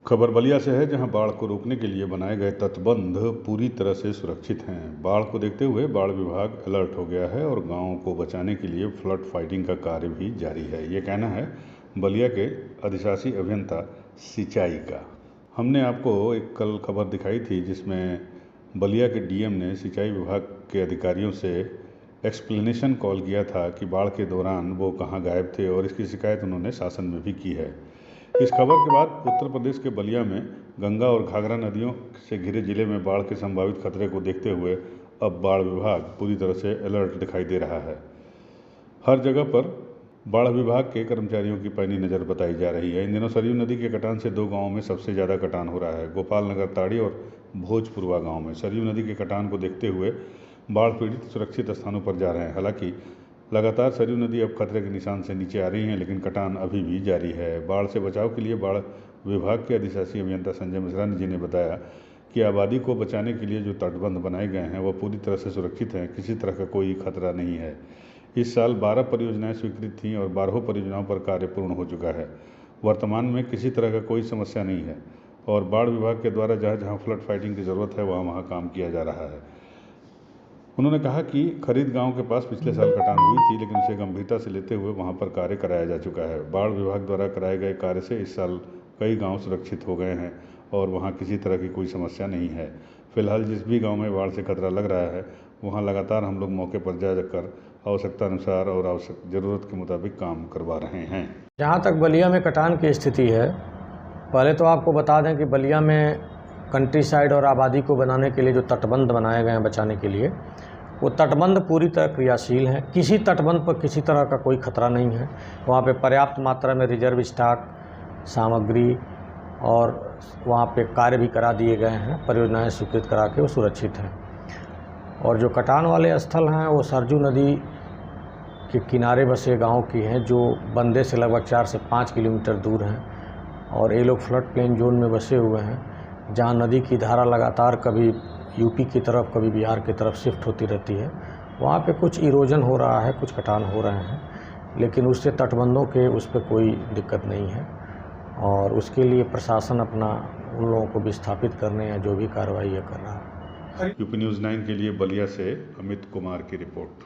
खबर बलिया से है, जहां बाढ़ को रोकने के लिए बनाए गए तटबंध पूरी तरह से सुरक्षित हैं। बाढ़ को देखते हुए बाढ़ विभाग अलर्ट हो गया है और गांवों को बचाने के लिए फ्लड फाइटिंग का कार्य भी जारी है। ये कहना है बलिया के अधिशासी अभियंता सिंचाई का। हमने आपको एक कल खबर दिखाई थी जिसमें बलिया के डीएम ने सिंचाई विभाग के अधिकारियों से एक्सप्लेनेशन कॉल किया था कि बाढ़ के दौरान वो कहाँ गायब थे, और इसकी शिकायत उन्होंने शासन में भी की है। इस खबर के बाद उत्तर प्रदेश के बलिया में गंगा और घाघरा नदियों से घिरे जिले में बाढ़ के संभावित खतरे को देखते हुए अब बाढ़ विभाग पूरी तरह से अलर्ट दिखाई दे रहा है। हर जगह पर बाढ़ विभाग के कर्मचारियों की पैनी नज़र बताई जा रही है। इन दिनों सरयू नदी के कटान से 2 गांवों में सबसे ज़्यादा कटान हो रहा है। गोपाल नगर ताड़ी और भोजपुरवा गांव में सरयू नदी के कटान को देखते हुए बाढ़ पीड़ित सुरक्षित स्थानों पर जा रहे हैं। हालांकि लगातार सरयू नदी अब खतरे के निशान से नीचे आ रही है, लेकिन कटान अभी भी जारी है। बाढ़ से बचाव के लिए बाढ़ विभाग के अधिशासी अभियंता संजय मिश्रा जी ने बताया कि आबादी को बचाने के लिए जो तटबंध बनाए गए हैं वह पूरी तरह से सुरक्षित हैं, किसी तरह का कोई खतरा नहीं है। इस साल 12 परियोजनाएं स्वीकृत थीं और 12 परियोजनाओं पर कार्य पूर्ण हो चुका है। वर्तमान में किसी तरह का कोई समस्या नहीं है और बाढ़ विभाग के द्वारा जहाँ जहाँ फ्लड फाइटिंग की ज़रूरत है वहाँ वहाँ काम किया जा रहा है। उन्होंने कहा कि खरीद गांव के पास पिछले साल कटान हुई थी, लेकिन उसे गंभीरता से लेते हुए वहां पर कार्य कराया जा चुका है। बाढ़ विभाग द्वारा कराए गए कार्य से इस साल कई गांव सुरक्षित हो गए हैं और वहां किसी तरह की कोई समस्या नहीं है। फिलहाल जिस भी गांव में बाढ़ से खतरा लग रहा है वहां लगातार हम लोग मौके पर जाकर आवश्यकता अनुसार और आवश्यक ज़रूरत के मुताबिक काम करवा रहे हैं। जहाँ तक बलिया में कटान की स्थिति है, पहले तो आपको बता दें कि बलिया में कंट्री साइड और आबादी को बनाने के लिए जो तटबंध बनाए गए हैं बचाने के लिए, वो तटबंध पूरी तरह क्रियाशील हैं। किसी तटबंध पर किसी तरह का कोई खतरा नहीं है। वहाँ पे पर्याप्त मात्रा में रिजर्व स्टॉक सामग्री और वहाँ पे कार्य भी करा दिए गए हैं, परियोजनाएं स्वीकृत करा के वो सुरक्षित हैं। और जो कटान वाले स्थल हैं वो सरजू नदी के किनारे बसे गाँव की हैं, जो बंदे से लगभग 4 से 5 किलोमीटर दूर हैं और ये लोग फ्लड प्लेन जोन में बसे हुए हैं, जहाँ नदी की धारा लगातार कभी यूपी की तरफ कभी बिहार की तरफ शिफ्ट होती रहती है। वहाँ पे कुछ इरोजन हो रहा है, कुछ कटान हो रहे हैं, लेकिन उससे तटबंधों के उस पर कोई दिक्कत नहीं है और उसके लिए प्रशासन अपना उन लोगों को विस्थापित करने या जो भी कार्रवाई कर रहा है। यूपी न्यूज़ 9 के लिए बलिया से अमित कुमार की रिपोर्ट।